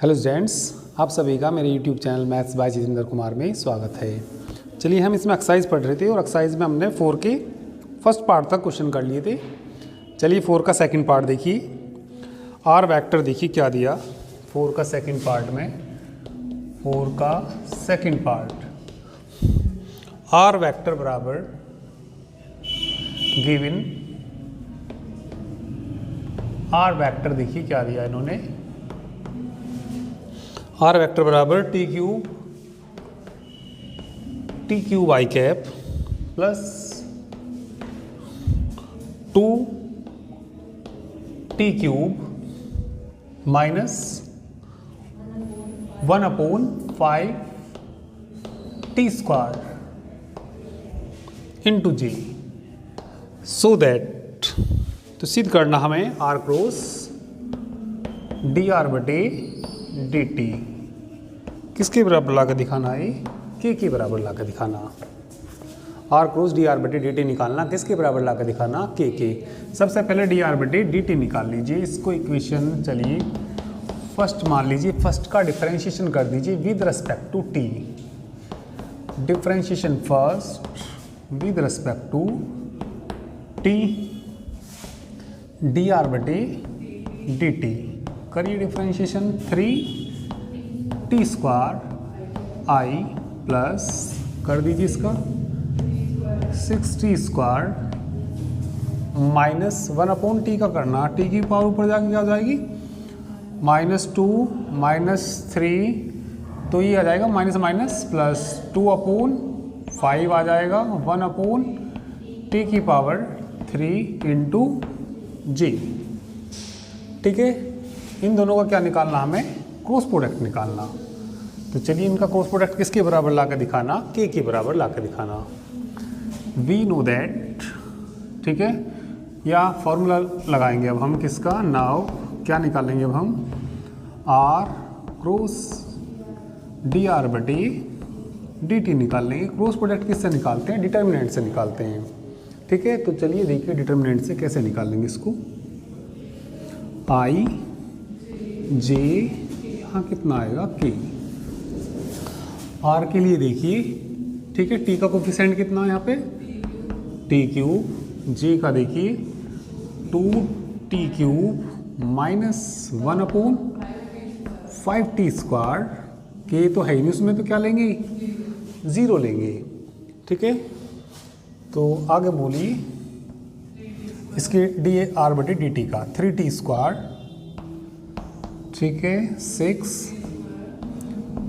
Hello students, आप सभी का मेरे YouTube channel maths by Jitendra Kumar में स्वागत है। चलिए हम इसमें एक्सरसाइज पढ़ रहे थे और एक्सरसाइज में हमने 4 के फर्स्ट पार्ट तक क्वेश्चन कर लिए थे। चलिए 4 का सेकंड पार्ट देखिए। आर वेक्टर देखिए क्या दिया 4 का सेकंड पार्ट में। 4 का सेकंड पार्ट, आर वेक्टर बराबर गिवन, आर वेक्टर देखिए क्या दिया इन्होंने, आर वेक्टर बराबर T cube I cap plus 2 T cube minus 1/5 T square into J, so that, तो सिद्ध करना हमें आर क्रॉस डी आर बटे डी टी किसके बराबर ला कर दिखाना है, के बराबर ला कर दिखाना। आर क्रॉस डी आर बटे डी टी निकालना, किसके बराबर ला कर दिखाना, के। सबसे पहले डी आर बटे डी टी निकाल लीजिए। इसको इक्वेशन चलिए फर्स्ट मान लीजिए, फर्स्ट का डिफरेंशिएशन कर दीजिए with respect to T. Differentiation first with respect to T, D R बटे डी टी करिए differentiation 3 T square I plus कर दीजिए इसका 6 टी स्क्वायर माइनस 1/टी का करना, टी की पावर ऊपर जाके क्या हो जाएगी -2 -3, तो ये आ जाएगा माइनस माइनस प्लस 2/5 आ जाएगा 1/टी की पावर 3 इंटू जी। ठीक है, इन दोनों का क्या निकालना, हमें क्रॉस प्रोडक्ट निकालना। तो चलिए इनका क्रॉस प्रोडक्ट किसके बराबर ला कर दिखाना, के बराबर ला कर दिखाना। वी नो दैट, ठीक है, या फॉर्मूला लगाएंगे अब हम किसका, नाउ क्या निकालेंगे अब हम, आर क्रॉस डी आर बटे डी टी निकाल लेंगे। क्रॉस प्रोडक्ट किससे निकालते हैं, डिटर्मिनेंट से निकालते हैं। ठीक है, तो चलिए देखिए डिटर्मिनेंट से कैसे निकालेंगे इसको। आई जे, यहाँ कितना आएगा के। आर के लिए देखिए, ठीक है, टी का कोफिशिएंट कितना है यहाँ पे टी क्यूब, जे का देखिए 2 T cube minus 1/5 T square, के तो है ही नहीं उसमें, तो क्या लेंगे 0 लेंगे। ठीक है, तो आगे बोलिए इसके डी आर बटे डी टी का 3 टी स्क्वायर, ठीक है, 6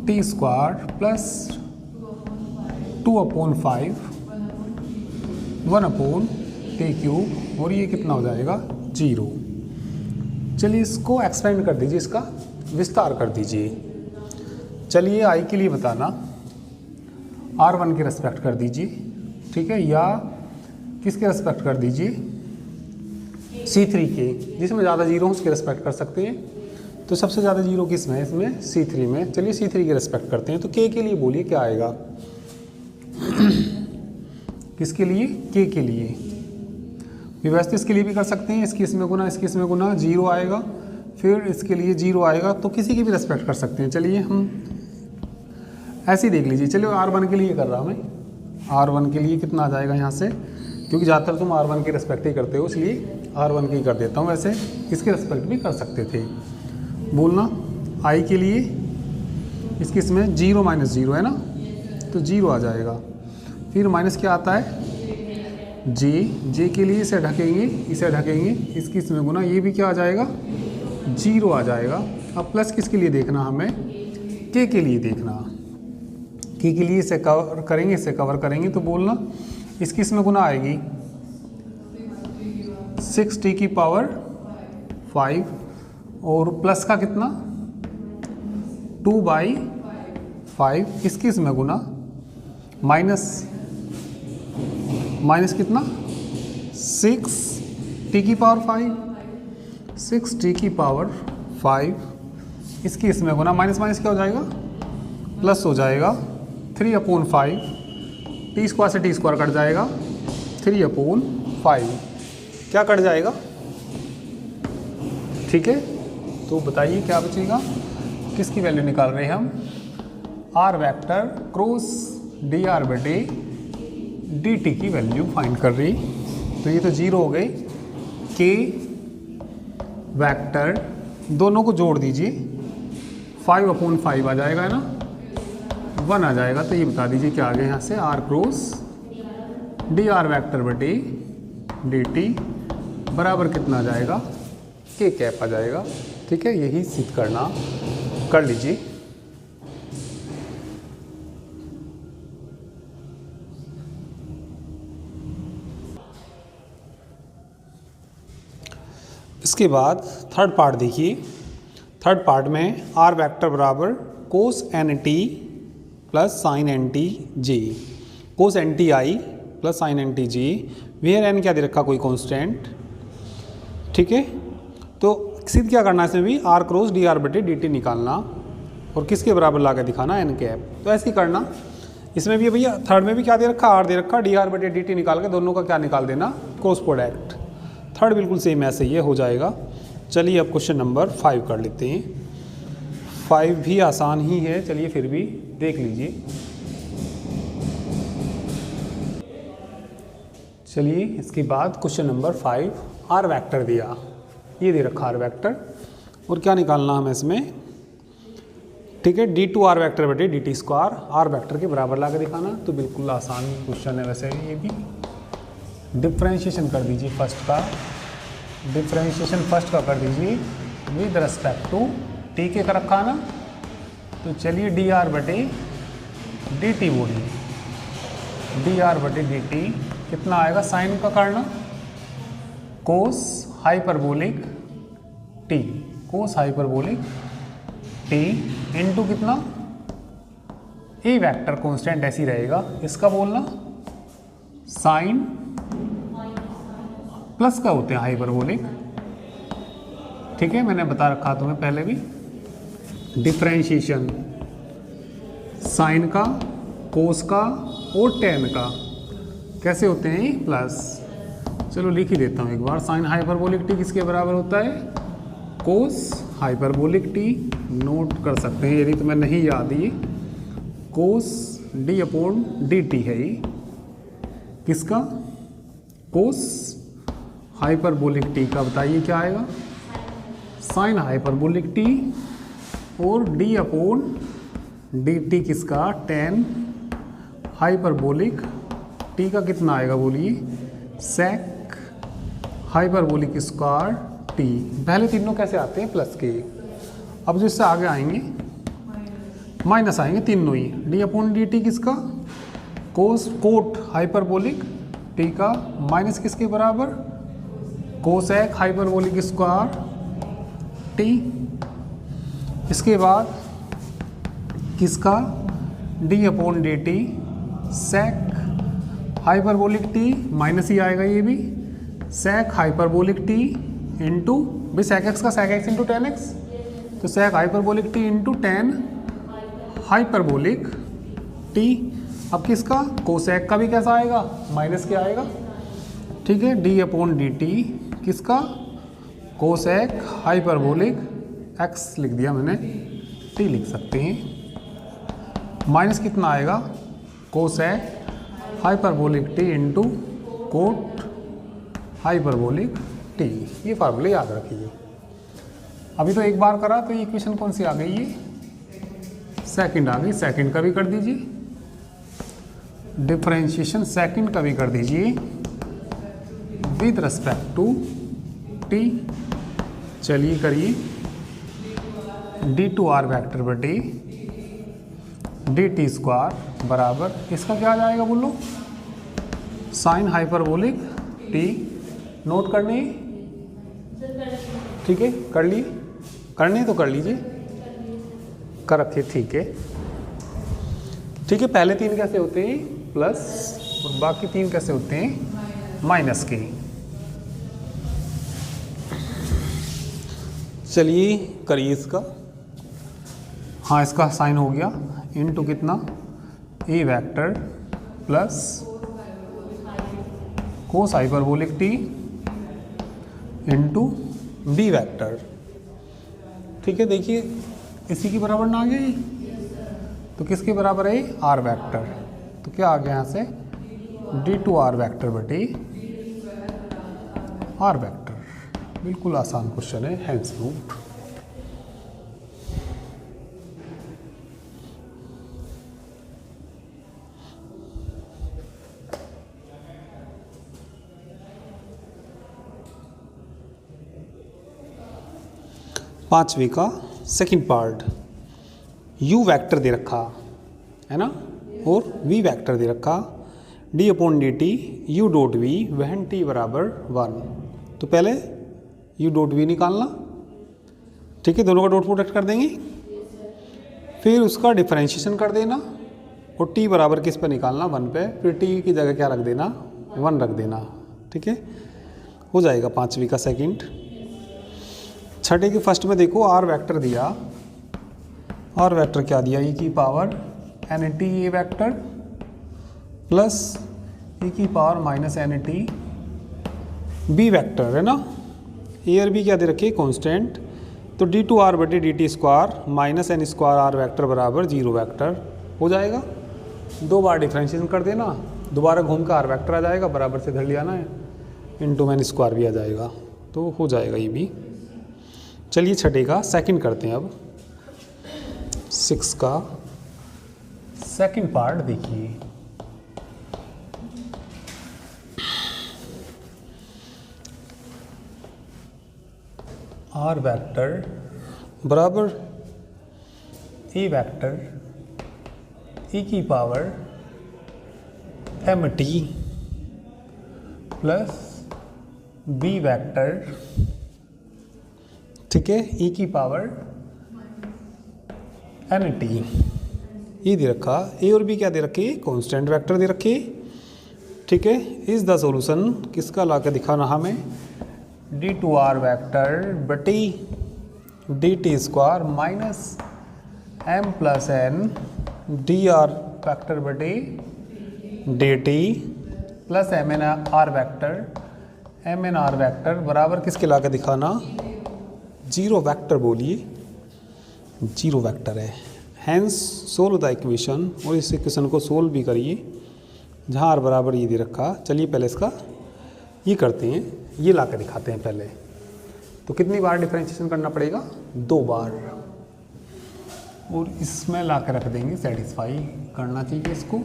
टी स्क्वायर प्लस 2/5 1/टी क्यूब, और ये कितना हो जाएगा 0। चलिए इसको एक्सपेंड कर दीजिए, इसका विस्तार कर दीजिए। चलिए आई के लिए बताना, R1 के रेस्पेक्ट कर दीजिए, ठीक है, या किसके रेस्पेक्ट कर दीजिए, C3 के, जिसमें ज़्यादा जीरो उसके रेस्पेक्ट कर सकते हैं। तो सबसे ज़्यादा जीरो किस में है, इसमें C3 में। चलिए C3 के रेस्पेक्ट करते हैं। तो के लिए बोलिए क्या आएगा किसके लिए, के लिए। व्यवस्थित इसके लिए भी कर सकते हैं, इसकी इसमें गुना, इसकी इसमें गुना, 0 आएगा, फिर इसके लिए 0 आएगा, तो किसी की भी रेस्पेक्ट कर सकते हैं। चलिए हम ऐसे ही देख लीजिए। चलिए R1 के लिए कर रहा मैं, R1 के लिए कितना आ जाएगा यहाँ से, क्योंकि ज़्यादातर तुम R1 की रेस्पेक्ट ही करते हो, इसलिए R1 की कर देता हूँ। वैसे इसके रेस्पेक्ट भी कर सकते थे। बोलना आई के लिए, इसकी इसमें 0 - 0 है ना, तो 0 आ जाएगा। फिर माइनस क्या आता है जे के लिए इसे ढकेंगे, इसकी इसमें गुना, ये भी क्या आ जाएगा 0 आ जाएगा। अब प्लस किसके लिए देखना, हमें के लिए देखना। के लिए इसे कवर करेंगे, तो बोलना इसकी इसमें गुना आएगी 6 टी की पावर 5, और प्लस का कितना 2/5, इसकी इसमें गुना, माइनस कितना 6 टी की पावर 5, 6 टी की पावर 5, इसकी इसमें गुना, माइनस माइनस क्या हो जाएगा प्लस हो जाएगा 3/5, टी स्क्वायर से टी स्क्वायर कट जाएगा, 3/5 क्या कट जाएगा। ठीक है, तो बताइए क्या बचेगा, किसकी वैल्यू निकाल रहे हैं हम, R vector cross D R बटे डी टी की वैल्यू फाइंड कर रही। तो ये तो 0 हो गई, के वेक्टर दोनों को जोड़ दीजिए, 5/5 आ जाएगा ना, 1 आ जाएगा। तो ये बता दीजिए क्या आ गया यहाँ से, R cross D R vector बटे डी टी बराबर कितना आ जाएगा, के कैप आ जाएगा। ठीक है, यही सिद्ध करना, कर लीजिए। इसके बाद थर्ड पार्ट देखिए। थर्ड पार्ट में आर वेक्टर बराबर cos N T plus sine N T J, cos N T I plus sine N T J, where N क्या दे रखा, कोई कांस्टेंट। ठीक है, तो सिद्ध क्या करना है इसमें भी, आर क्रॉस डी आर बटे डी टी निकालना और किसके बराबर ला के दिखाना, एन कैप। तो ऐसे ही करना इसमें भी भैया। थर्ड में भी क्या दे रखा, आर दे रखा, डी आर बटे डी टी निकाल के दोनों का क्या निकाल देना, क्रॉस प्रोडक्ट। थर्ड बिल्कुल सेम ऐसे ही हो जाएगा। चलिए अब क्वेश्चन नंबर 5 कर लेते हैं। 5 भी आसान ही है, चलिए फिर भी देख लीजिए। चलिए इसके बाद क्वेश्चन नंबर 5, आर वेक्टर दिया, ये दे रखा आर वेक्टर और क्या निकालना हमें इसमें। ठीक है, डी टू आर वेक्टर बटे D T square R vector के बराबर ला के दिखाना। तो बिल्कुल आसान क्वेश्चन है वैसे ये भी। डिफ्रेंशिएशन कर दीजिए फर्स्ट का, डिफ्रेंशिएशन फर्स्ट का कर दीजिए विद रिस्पेक्ट टू टी के का रखा ना। तो चलिए डी आर बटे डी टी बोलिए, डी आर बटे डी टी कितना आएगा, साइन का करना, कोस हाइपरबोलिक टी, कोस हाइपरबोलिक टी इनटू कितना, ए वेक्टर कांस्टेंट ऐसी रहेगा, इसका बोलना साइन प्लस का होते हैं हाइपरबोलिक। ठीक है, मैंने बता रखा तुम्हें पहले भी। डिफरेंशिएशन साइन का, कोस का और टेन का कैसे होते हैं, प्लस। चलो लिख ही देता हूँ एक बार। साइन हाइपरबोलिक टी किसके बराबर होता है, कोस हाइपरबोलिक टी। नोट कर सकते हैं यदि तुम्हें नहीं याद, ये कोस डी अपॉन डी टी है ये किसका, कोस हाइपरबोलिक टी का। बताइए क्या आएगा, साइन हाइपरबोलिक टी और डी अपॉन डी टी किसका, टेन हाइपरबोलिक टी का कितना आएगा बोलिए, सेक हाइपरबोलिक स्क्वायर टी। पहले तीनों कैसे आते हैं, प्लस के। अब जो इससे आगे आएंगे माइनस आएंगे तीनों ही। डी अपॉन डी टी किसका, कोस कोट हाइपरबोलिक टी का, माइनस किसके बराबर, कोसेक हाइपरबोलिक स्क्वायर टी। इसके बाद किसका, D upon D T sec hyperbolic T, minus ही आएगा ये भी, सेक हाइपरबोलिक टी इंटू भी सेक एक्स का sec X into tan X, तो sec hyperbolic T into tan hyperbolic T. अब किसका, कोसेक का भी कैसा आएगा, माइनस क्या आएगा। ठीक है, डी अपॉन डी टी किसका, कोसेक हाइपरबोलिक एक्स लिख दिया मैंने, टी लिख सकते हैं, माइनस कितना आएगा, cosec hyperbolic T into coat hyperbolic T. ये फार्मूले याद रखिए। अभी तो एक बार करा, तो ये इक्वेशन कौन सी आ गई, ये सेकंड आ गई। सेकंड का भी कर दीजिए, डिफरेंशिएशन सेकंड का भी कर दीजिए विद रिस्पेक्ट टू टी। चलिए करिए, डी टू आर वेक्टर बटे डी टी स्क्वायर बराबर इसका क्या आ जाएगा बोलो, साइन हाइपरबोलिक टी। नोट करने, ठीक है, कर लिए, करने तो कर लीजिए, कर रखिए। ठीक है, ठीक है। पहले तीन कैसे होते हैं, प्लस, और बाकी तीन कैसे होते हैं, माइनस के। चलिए करिए इसका। हाँ, इसका साइन हो गया इनटू कितना, A vector plus cos hyperbolic T into B vector. ठीक है, देखिए इसी के बराबर ना आ गया ये, तो किसके बराबर है ये, आर वेक्टर। तो क्या आ गया यहाँ से, d2r वेक्टर बटे आर वेक्टर। बिल्कुल आसान क्वेश्चन है, हेंस प्रूव्ड। पांचवी का सेकंड पार्ट, u वेक्टर दे रखा है ना, और v वेक्टर दे रखा, d upon D T U dot V when t बराबर 1। तो पहले u डॉट वी निकालना, ठीक है, दोनों का डॉट प्रोडक्ट कर देंगे, फिर उसका डिफरेंशिएशन कर देना, और t बराबर किस पे निकालना, 1 पे, फिर t की जगह क्या रख देना, 1 रख देना, ठीक है, हो जाएगा पांचवी का सेकंड। छठे के फर्स्ट में देखो आर वेक्टर दिया, आर वेक्टर क्या दिया, e की power N T A vector plus e की power minus N T B vector है ना, ए और बी क्या दे रखे कांस्टेंट, तो डी टू आर बटे D T square minus N square R vector बराबर 0 वैक्टर हो जाएगा। 2 बार डिफ्रेंशिएशन कर देना, दोबारा घूम कर आर वैक्टर आ जाएगा, बराबर से इधर ले आना है, इंटू एन स्क्वायर भी आ जाएगा, तो हो जाएगा ये भी। चलिए छठे का सेकंड करते हैं अब। 6 का सेकंड पार्ट देखिए, आर वेक्टर बराबर ए वेक्टर e की power M T plus B vector, ठीक है, e की पावर एन टी, ये दे रखा, ए और बी क्या दे रखे, कांस्टेंट वेक्टर दे रखे, ठीक है। इज द सॉल्यूशन किसका ला के दिखाना हमें, डी टू आर वैक्टर बटी D T square minus M plus N D R vector बटी D T plus M N R vector, M N R vector बराबर किसके ला के दिखाना, 0 वैक्टर बोलिए, 0 वैक्टर है। हैंस सोल्व द इक्वेशन, और इस इक्वेशन को सोल्व भी करिए जहाँ आर बराबर ये दे रखा। चलिए पहले इसका ये करते हैं, ये ला कर दिखाते हैं पहले। तो कितनी बार डिफरेंशिएशन करना पड़ेगा, 2 बार, और इसमें ला कर रख देंगे, सेटिस्फाई करना चाहिए इसको।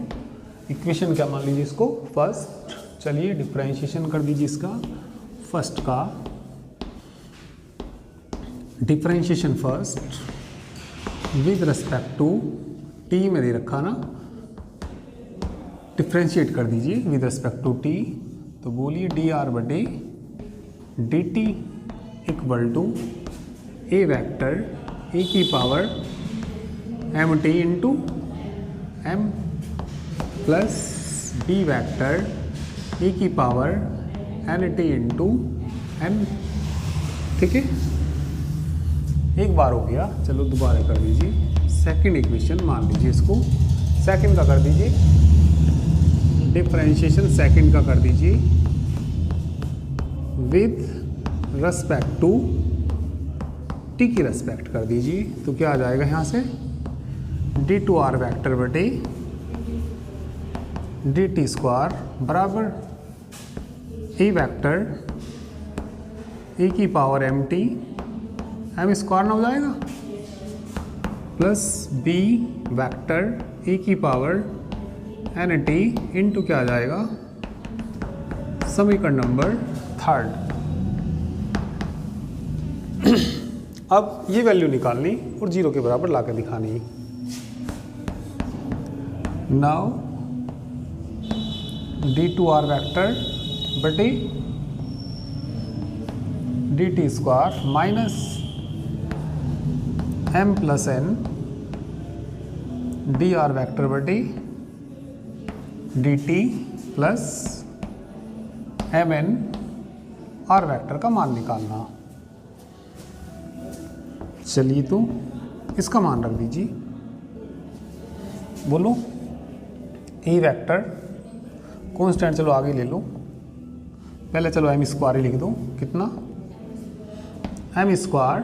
इक्वेशन क्या मान लीजिए इसको, फर्स्ट। चलिए डिफरेंशिएशन कर दीजिए इसका, फर्स्ट का differentiation first with respect to T में दे रखा ना, डिफ्रेंशिएट कर दीजिए विद रिस्पेक्ट टू टी। तो बोलिए डी आर बटे D T equal to A vector A की power M T into M plus B vector A की power N T into N, ठीक है, एक बार हो गया। चलो दोबारा कर दीजिए, सेकंड इक्वेशन मान लीजिए इसको, सेकंड का कर दीजिए, डिफरेंशिएशन सेकंड का कर दीजिए विद रेस्पेक्ट टू टी की रेस्पेक्ट कर दीजिए। तो क्या आ जाएगा यहाँ से, डी टू आर वैक्टर बटे डी टी स्क्वायर बराबर ए वैक्टर ए की power M T, M square ना हो जाएगा, प्लस बी वैक्टर ए की पावर एन टी इंटू क्या आ जाएगा, समीकरण नंबर थर्ड। अब ये वैल्यू निकालनी और 0 के बराबर ला कर दिखानी। Now D two R vector बटे D T square minus M plus N D R vector बटी D T plus M N R vector का मान निकालना। चलिए तो इसका मान रख दीजिए, बोलो ए वैक्टर कॉन्स्टेंट, चलो आगे ले लो, पहले चलो एम स्क्वायर ही लिख दो, कितना M square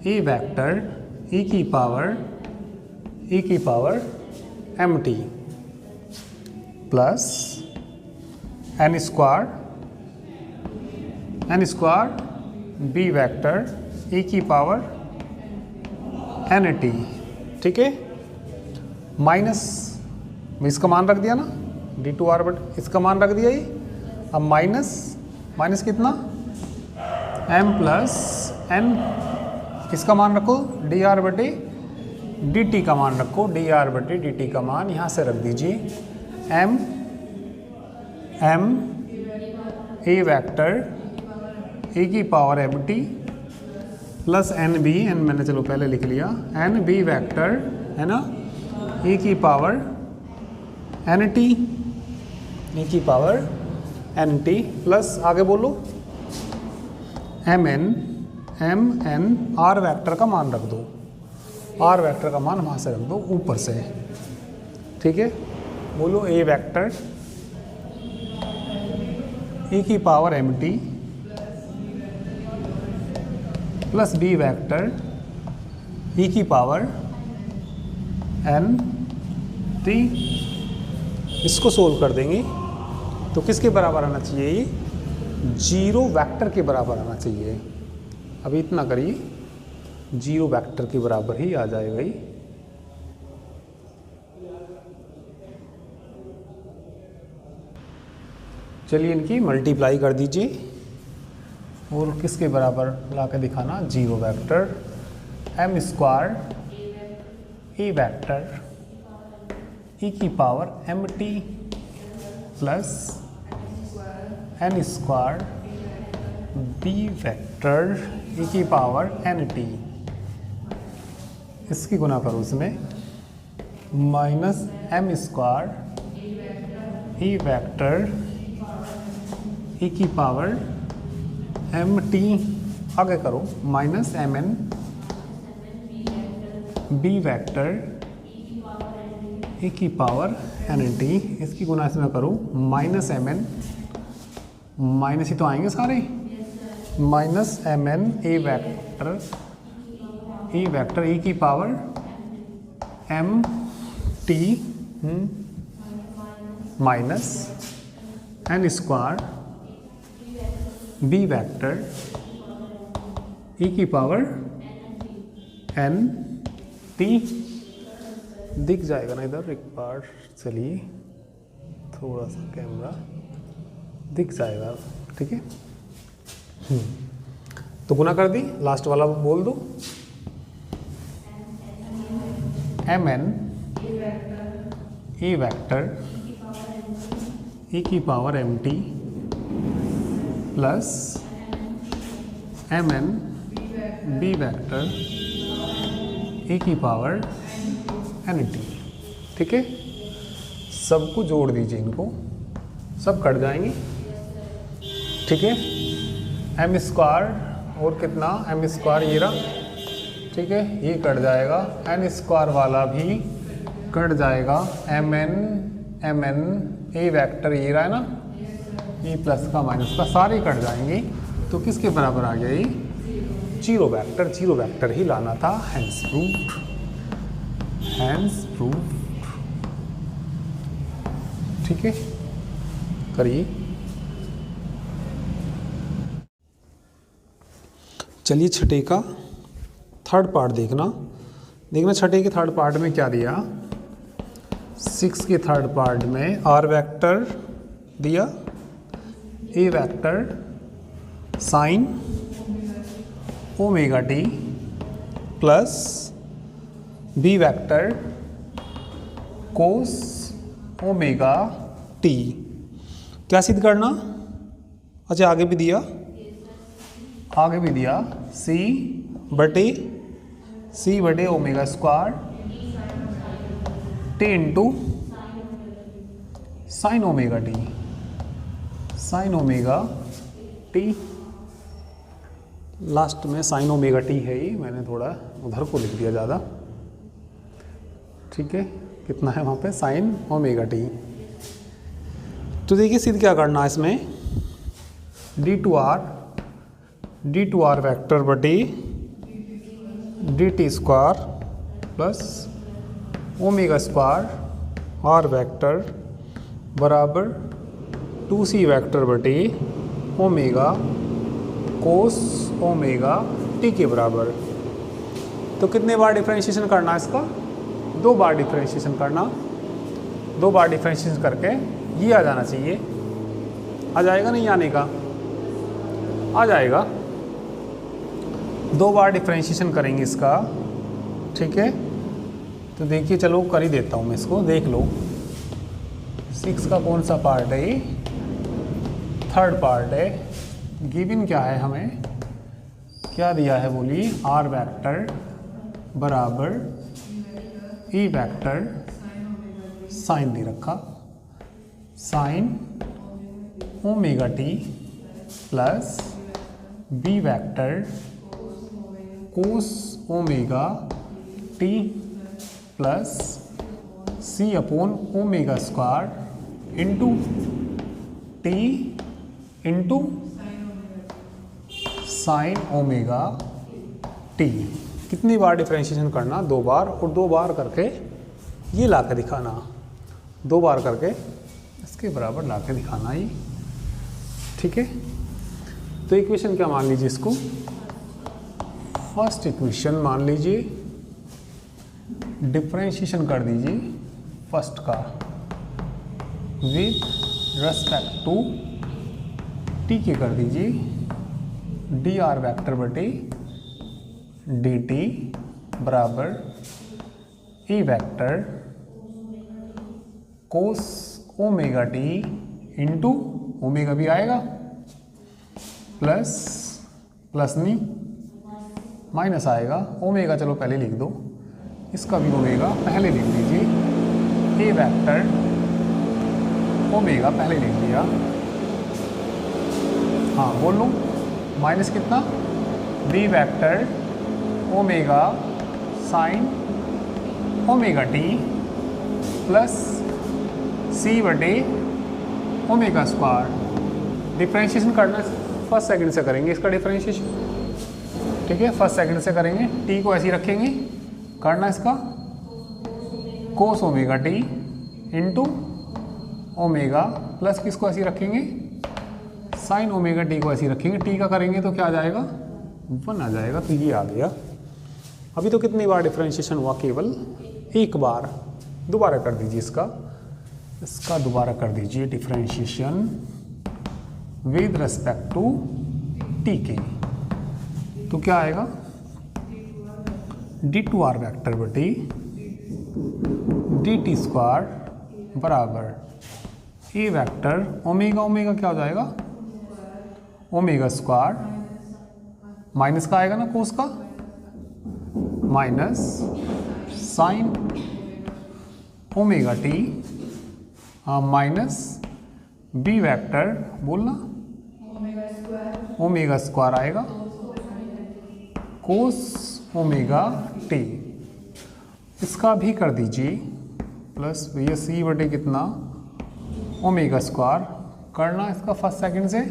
A vector E की power M T plus N square B vector E की पावर एन टी। ठीक है, माइनस इसका मान रख दिया ना डी टू आर बट इसका मान रख दिया ये। अब माइनस कितना m प्लस एन, इसका मान रखो डी आर बटे डी टी का मान रखो, डी आर बटे डी टी का मान यहाँ से रख दीजिए। m ए वेक्टर ए की power M T plus N B, N मैंने चलो पहले लिख लिया, एन बी वेक्टर है ना ए की पावर एन टी, ए की पावर एन टी प्लस आगे बोलो एम एन आर वेक्टर का मान रख दो, आर वेक्टर का मान वहाँ से रख दो ऊपर से। ठीक है, बोलो ए वेक्टर ए की power M T plus B vector E की पावर एन टी। इसको सोल्व कर देंगे तो किसके बराबर आना चाहिए, ये 0 वेक्टर के बराबर आना चाहिए। अभी इतना करिए, 0 वेक्टर के बराबर ही आ जाएगा ये। चलिए इनकी मल्टीप्लाई कर दीजिए और किसके बराबर ला के दिखाना, 0 vector M square A vector E की power M T plus N square B vector E की पावर एन टी। इसकी गुना करो उसमें minus M square E vector E की पावर एम टी, आगे करो minus M N B vector A की पावर एन टी। इसकी गुना इसमें करो माइनस एम एन, माइनस ही तो आएंगे सारे, minus M N A vector E की power M T minus N square B vector E की पावर एन टी। दिख जाएगा ना इधर एक बार, चलिए थोड़ा सा कैमरा दिख जाएगा। ठीक है, तो गुना कर दी, लास्ट वाला बोल दो M N A vector E की power M T plus M N B vector A की पावर एन टी। ठीक है, सबको जोड़ दीजिए, इनको सब कट जाएंगे। ठीक है, एम स्क्वायर और कितना एम स्क्वायर ये रहा, ठीक है ये कट जाएगा, एन स्क्वायर वाला भी कट जाएगा, एम एन ए वेक्टर ये रहा है ना, ई प्लस का माइनस का सारे कट जाएंगे। तो किसके बराबर आ गया ये, 0 वेक्टर ही लाना था। Hence proof. ठीक है, करिए। चलिए छठे का थर्ड पार्ट देखना छठे के थर्ड पार्ट में क्या दिया, 6 के थर्ड पार्ट में आर वेक्टर दिया, A vector sine omega T plus B vector cos omega T. क्या सिद्ध करना, अच्छा आगे भी दिया सी बटे omega square T into sine omega T. Last में साइन ओमेगा टी है ये, मैंने थोड़ा उधर को लिख दिया ज़्यादा। ठीक है, कितना है वहाँ पे साइन ओमेगा टी। तो देखिए सिद्ध क्या करना है इसमें, डी टू आर वेक्टर बटे D T square plus omega square R vector बराबर 2c वेक्टर बटे ओमेगा कोस ओमेगा टी के बराबर। तो कितने बार डिफरेंशिएशन करना है इसका? 2 बार डिफरेंशिएशन करना। 2 बार डिफरेंशिएशन करके ये आ जाना चाहिए। आ जाएगा नहीं आने का? आ जाएगा। 2 बार डिफरेंशिएशन करेंगे इसका, ठीक है। तो देखिए, चलो कर ही देता हूँ मैं इसको, देख लो। 6 का कौन सा पार्ट है ये? 3rd पार्ट है। गिवन क्या है हमें? क्या दिया है बोलिए? आर वेक्टर बराबर ई वेक्टर साइन दे रखा, sine omega T plus B vector cos omega T plus C upon omega square into T into sine omega T. कितनी बार डिफरेंशिएशन करना? 2 बार। और 2 बार करके ये ला के दिखाना, 2 बार करके इसके बराबर ला के दिखाना ही, ठीक है। तो इक्वेशन क्या मान लीजिए इसको? फर्स्ट इक्वेशन मान लीजिए, डिफरेंशिएशन कर दीजिए फर्स्ट का विद रेस्पेक्ट टू टी के कर दीजिए डी आर वैक्टर बटे डी टी बराबर E vector cos omega T into omega भी आएगा प्लस नहीं माइनस आएगा, ओमेगा चलो पहले लिख दो, इसका भी ओमेगा पहले लिख दीजिए, ए वेक्टर ओमेगा पहले लिख दिया। हाँ बोल लो, माइनस कितना? B vector omega sine omega T plus C बटे ओमेगा स्क्वायर। डिफरेंशिएशन करना फर्स्ट सेकंड से करेंगे इसका डिफरेंशिएशन, ठीक है। फर्स्ट सेकंड से करेंगे, टी को ऐसे ही रखेंगे, करना इसका कोस omega T into omega plus किसको ऐसे ही रखेंगे, साइन ओमेगा टी को ऐसे ही रखेंगे। टी का करेंगे तो क्या आ जाएगा? 1 आ जाएगा। तो ये आ गया। अभी तो कितनी बार डिफरेंशिएशन हुआ? केवल 1 बार। दोबारा कर दीजिए इसका दोबारा कर दीजिए differentiation with respect to T के। तो क्या आएगा? डी टू आर वैक्टर बटी डी टी स्क्वायर बराबर ए वैक्टर ओमेगा क्या हो जाएगा? ओमेगा स्क्वायर माइनस का आएगा ना, कोस का, minus sine omega T minus B vector बोलना ओमेगा स्क्वायर आएगा कोस ओमेगा टी। इसका भी कर दीजिए प्लस भैया सी बटे कितना ओमेगा स्क्वायर करना इसका फर्स्ट सेकंड से,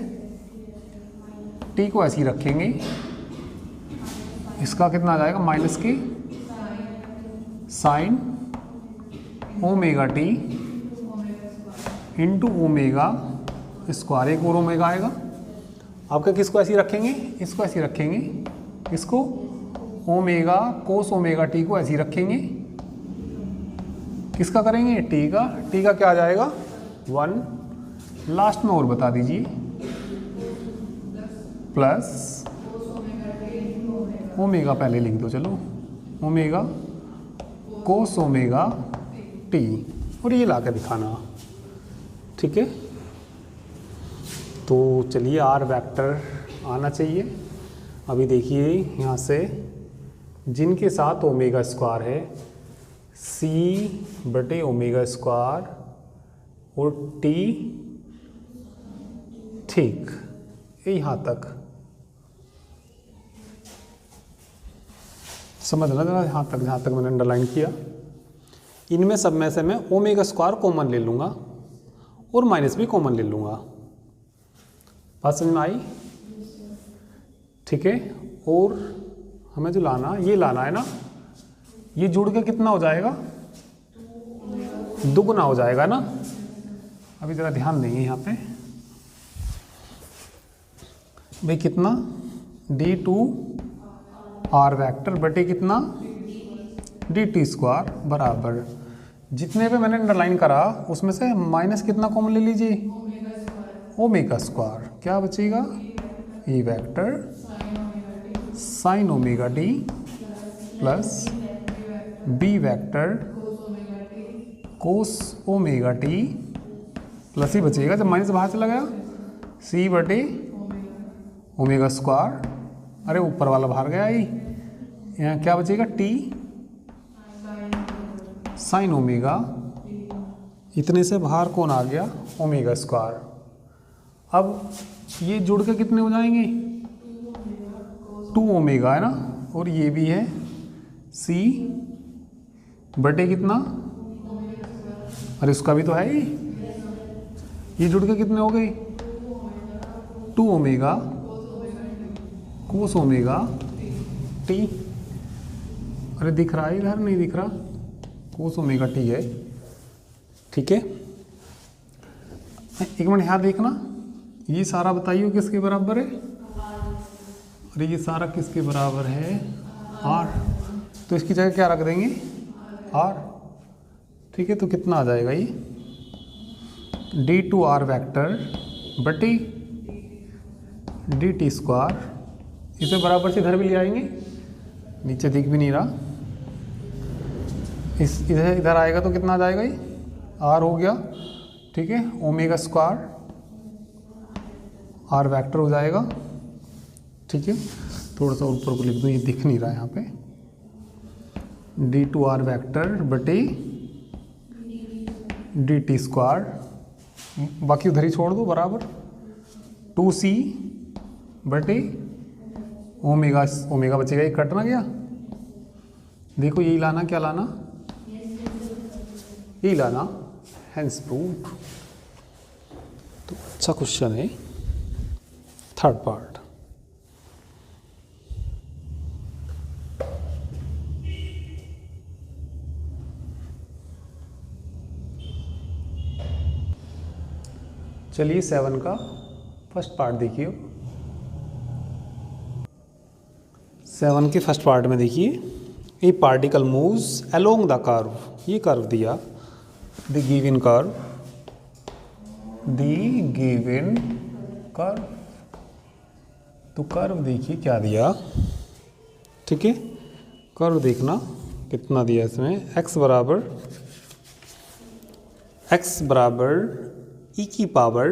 टी को ऐसे ही रखेंगे, इसका कितना आ जाएगा माइनस की sign omega T into omega square, एक और ओमेगा आएगा। आपका किसको ऐसे ही रखेंगे, इसको ऐसे ही रखेंगे, इसको ओमेगा कोस ओमेगा टी को ऐसे ही रखेंगे, किसका करेंगे टी का क्या आ जाएगा 1। लास्ट में और बता दीजिए प्लस ओमेगा पहले लिख दो, चलो ओमेगा कोस ओमेगा टी, और ये ला के दिखाना, ठीक है। तो चलिए आर वेक्टर आना चाहिए। अभी देखिए यहाँ से जिनके साथ ओमेगा स्क्वायर है सी बटे ओमेगा स्क्वायर और टी, ठीक यहाँ तक समझना जरा, यहाँ तक जहाँ तक मैंने अंडरलाइन किया। इनमें सब में से मैं ओमेगा स्क्वायर कॉमन ले लूँगा और माइनस भी कॉमन ले लूँगा। बात समझ में आई, ठीक है। और हमें जो लाना ये लाना है ना, ये जुड़ के कितना हो जाएगा, दुगुना हो जाएगा ना। अभी ज़रा ध्यान देंगे यहाँ पे भाई, कितना d2r वेक्टर बटे कितना dt स्क्वायर बराबर, जितने पे मैंने अंडरलाइन करा उसमें से माइनस कितना कॉमन ले लीजिए, ओमेगा स्क्वायर, क्या बचेगा E vector sine omega T plus B vector cos omega T plus ही बचेगा, जब माइनस बाहर चला गया सी बटे ओमेगा स्क्वायर, अरे ऊपर वाला बाहर गया ही, यहाँ क्या बचेगा टी साइन ओमेगा, इतने से बाहर कौन आ गया ओमेगा स्क्वायर। अब ये जुड़ के कितने हो जाएंगे 2 ओमेगा है ना, और ये भी है सी बटे कितना, अरे उसका भी तो है ही, ये जुड़ के कितने हो गई 2 ओमेगा कोस ओमेगा टी, अरे दिख रहा है इधर, नहीं दिख रहा, कोस ओमेगा टी है, ठीक है। एक मिनट यहाँ देखना, ये सारा बताइए किसके बराबर है, अरे ये सारा किसके बराबर है आर, तो इसकी जगह क्या रख देंगे आर, ठीक है। तो कितना आ जाएगा ये d2r वेक्टर बटी dt स्क्वायर, इसे बराबर से इधर भी ले आएंगे, नीचे दिख भी नहीं रहा, इस इधर आएगा तो कितना आ जाएगा ये आर हो गया, ठीक है, ओमेगा स्क्वायर आर वेक्टर हो जाएगा, ठीक है। थोड़ा सा ऊपर को लिख दूँ, ये दिख नहीं रहा है यहाँ पे, d2r वेक्टर बटे dt स्क्वायर, बाकी उधर ही छोड़ दो बराबर 2c बटे ओमेगा, ओमेगा बचेगा, ये कट ना गया, देखो यही लाना, क्या लाना यही लाना, हैंस प्रूव्ड। तो अच्छा क्वेश्चन है थर्ड पार्ट। चलिए 7 का फर्स्ट पार्ट देखिए। 7 के फर्स्ट पार्ट में देखिए, ए particle moves along the curve, ये कर्व दिया द गिवन कर्व, तो कर्व देखिए क्या दिया, ठीक है। कर्व देखना कितना दिया इसमें, x बराबर e की पावर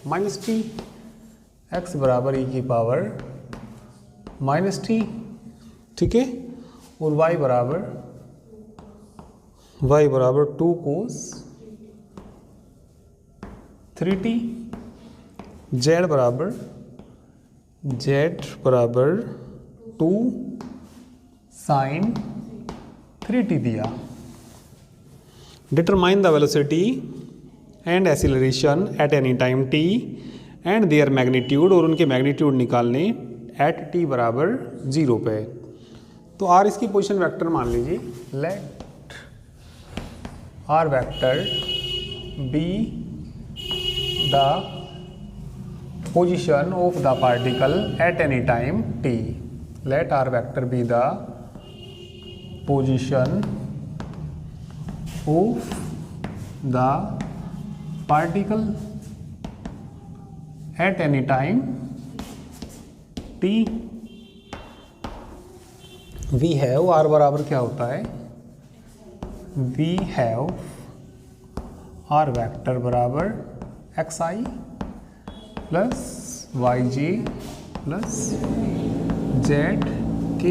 माइनस टी, एक्स बराबर e की पावर माइनस टी, ठीक है, और y बराबर 2 कोस 3t, z बराबर 2 साइन 3t दिया। Determine the velocity and acceleration eight any time t and there magnitude, और उनके मैग्नीट्यूड निकालने एट t बराबर 0 पे। तो r इसकी पोजीशन वेक्टर मान लीजिए, let r vector be the position of the particle at any time t, let r vector be the position of the particle at any time t। We have, r बराबर क्या होता है, we have r vector बराबर xi plus yj plus zk।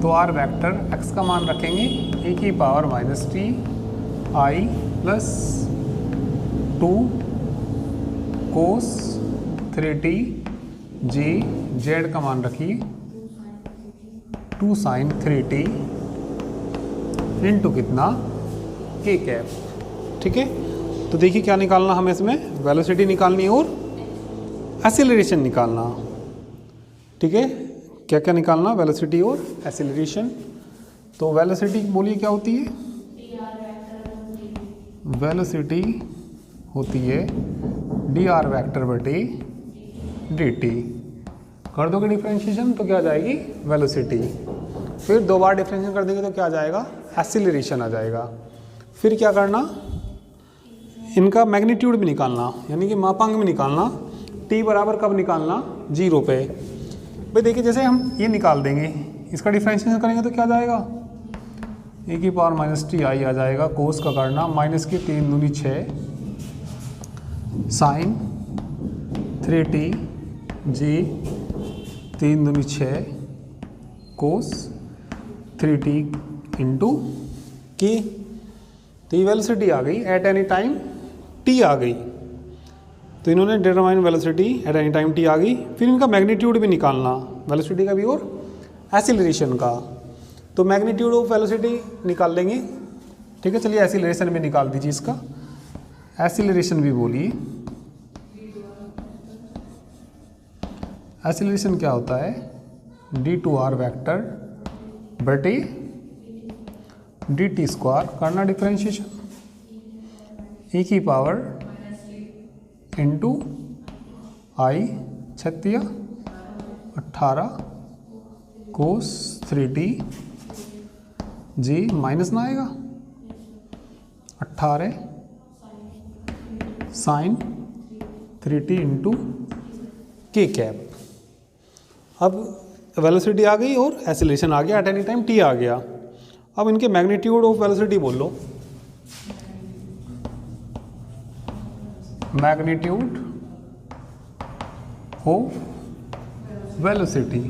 तो r vector x का मान रखेंगे e की power minus T i plus 2 cos 3t j, z का मान रखिए 2 साइन 3t इंटू कितना k कैप, ठीक है। तो देखिए क्या निकालना हमें इसमें, वेलोसिटी निकालनी और एक्सीलरेशन निकालना, ठीक है। क्या क्या निकालना, वेलोसिटी और एक्सीलरेशन। तो वेलोसिटी बोलिए क्या होती है, वेलोसिटी होती है dr वेक्टर बटे dt। कर दोगे डिफ्रेंशिएशन तो क्या आ जाएगी, वेलोसिटी। फिर दो बार डिफ्रेंशिएशन कर देंगे तो क्या आ जाएगा, एक्सीलरेशन आ जाएगा। फिर क्या करना, इनका मैग्नीट्यूड भी निकालना, यानी कि मापांक भी निकालना। t बराबर कब निकालना, 0 पे। भाई देखिए जैसे हम ये निकाल देंगे, इसका डिफ्रेंशिएशन करेंगे तो क्या जाएगा, e की पावर माइनस टी आई आ जाएगा। कोस का करना माइनस की 3 दूनी 6 साइन 3t जी 3 दूनी 6 कोस 3t इंटू की। तो ये वेलोसिटी आ गई एट एनी टाइम t आ गई। तो इन्होंने determine velocity at any time t आ गई। फिर इनका मैग्नीट्यूड भी निकालना, वेलोसिटी का भी और एक्सीलरेशन का। तो मैग्नीट्यूड ऑफ वेलोसिटी निकाल लेंगे, ठीक है। चलिए एक्सीलरेशन भी निकाल दीजिए इसका, एक्सीलरेशन भी बोलिए। एक्सीलरेशन क्या होता है, d2r वेक्टर बटे dt स्क्वायर, करना डिफरेंशिएशन, e की पावर इंटू आई 36 18 कोस 3t जी माइनस ना आएगा 18 साइन 3t इंटू के कैप। अब वेलोसिटी आ गई और एक्सीलरेशन आ गया, एट एनी टाइम t आ गया। अब इनके मैग्नीट्यूड ऑफ वेलोसिटी बोल लो, मैग्नीट्यूड ऑफ वेलोसिटी।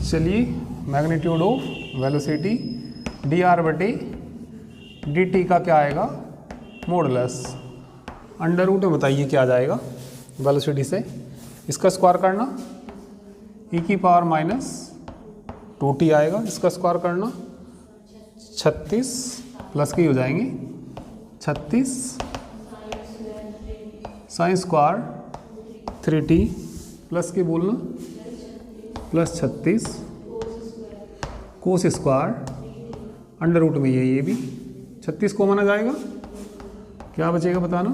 चलिए मैग्नीट्यूड ऑफ वेलोसिटी dr बटे dt का क्या आएगा, मॉडुलस अंडर रूट में। बताइए क्या आ जाएगा, वेलोसिटी से इसका स्क्वायर करना, e की पावर माइनस 2t आएगा, इसका स्क्वायर करना 36 प्लस की हो जाएंगे 36 साइन स्क्वायर 3t प्लस के बोलना plus 36 cos square under root में ये भी 36 को माना जाएगा, क्या बचेगा बताना,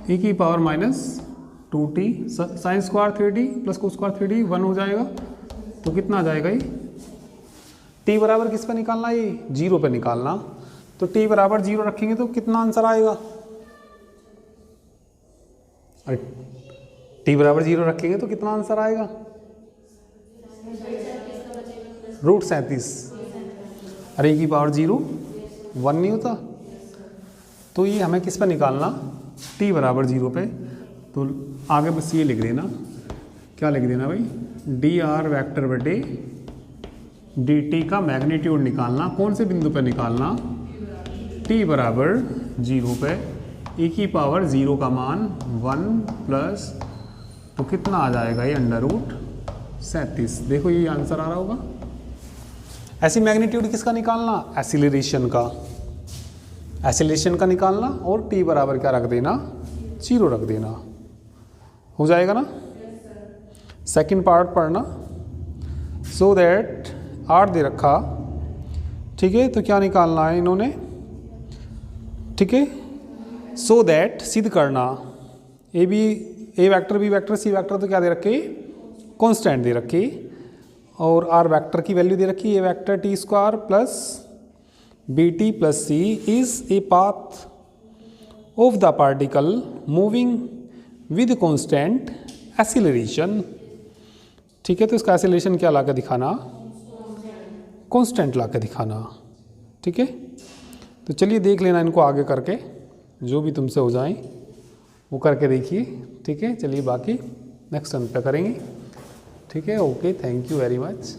e की power minus 2t sine square 3t plus cos square 3t 1 हो जाएगा। तो कितना आ जाएगा, ये t बराबर किस पे निकालना, ये 0 पे निकालना। तो t बराबर 0 रखेंगे तो कितना आंसर आएगा, अरे t बराबर 0 रखेंगे तो कितना आंसर आएगा, √37। अरे की पावर 0 1 नहीं होता। तो ये हमें किस पे निकालना, t बराबर 0 पे। तो आगे बस ये लिख देना, क्या लिख देना भाई, dr वेक्टर बटे dt का मैग्नीट्यूड निकालना। कौन से बिंदु पे निकालना, t बराबर 0 पे। e की पावर 0 का मान 1 प्लस, तो कितना आ जाएगा ये √37। देखो ये आंसर आ रहा होगा। ऐसी मैग्नीट्यूड किसका निकालना, एक्सीलरेशन का, एक्सीलरेशन का निकालना और t बराबर क्या रख देना, 0 रख देना, हो जाएगा ना। सेकंड पार्ट पढ़ना, सो दैट r दे रखा, ठीक है। तो क्या निकालना है इन्होंने, ठीक है। सो दैट सिद्ध करना, A vector B vector C vector तो क्या दे रखे, कांस्टेंट दे रखी, और आर वेक्टर की वैल्यू दे रखी, A vector T square plus B T plus C is a path of the particle moving with constant acceleration, ठीक है। तो इसका एक्सीलरेशन क्या ला के दिखाना, कांस्टेंट ला के दिखाना, ठीक है। तो चलिए देख लेना इनको आगे करके, जो भी तुमसे हो जाए वो करके देखिए, ठीक है। चलिए बाकी नेक्स्ट टर्न पे करेंगे, ठीक है। Okay, thank you very much.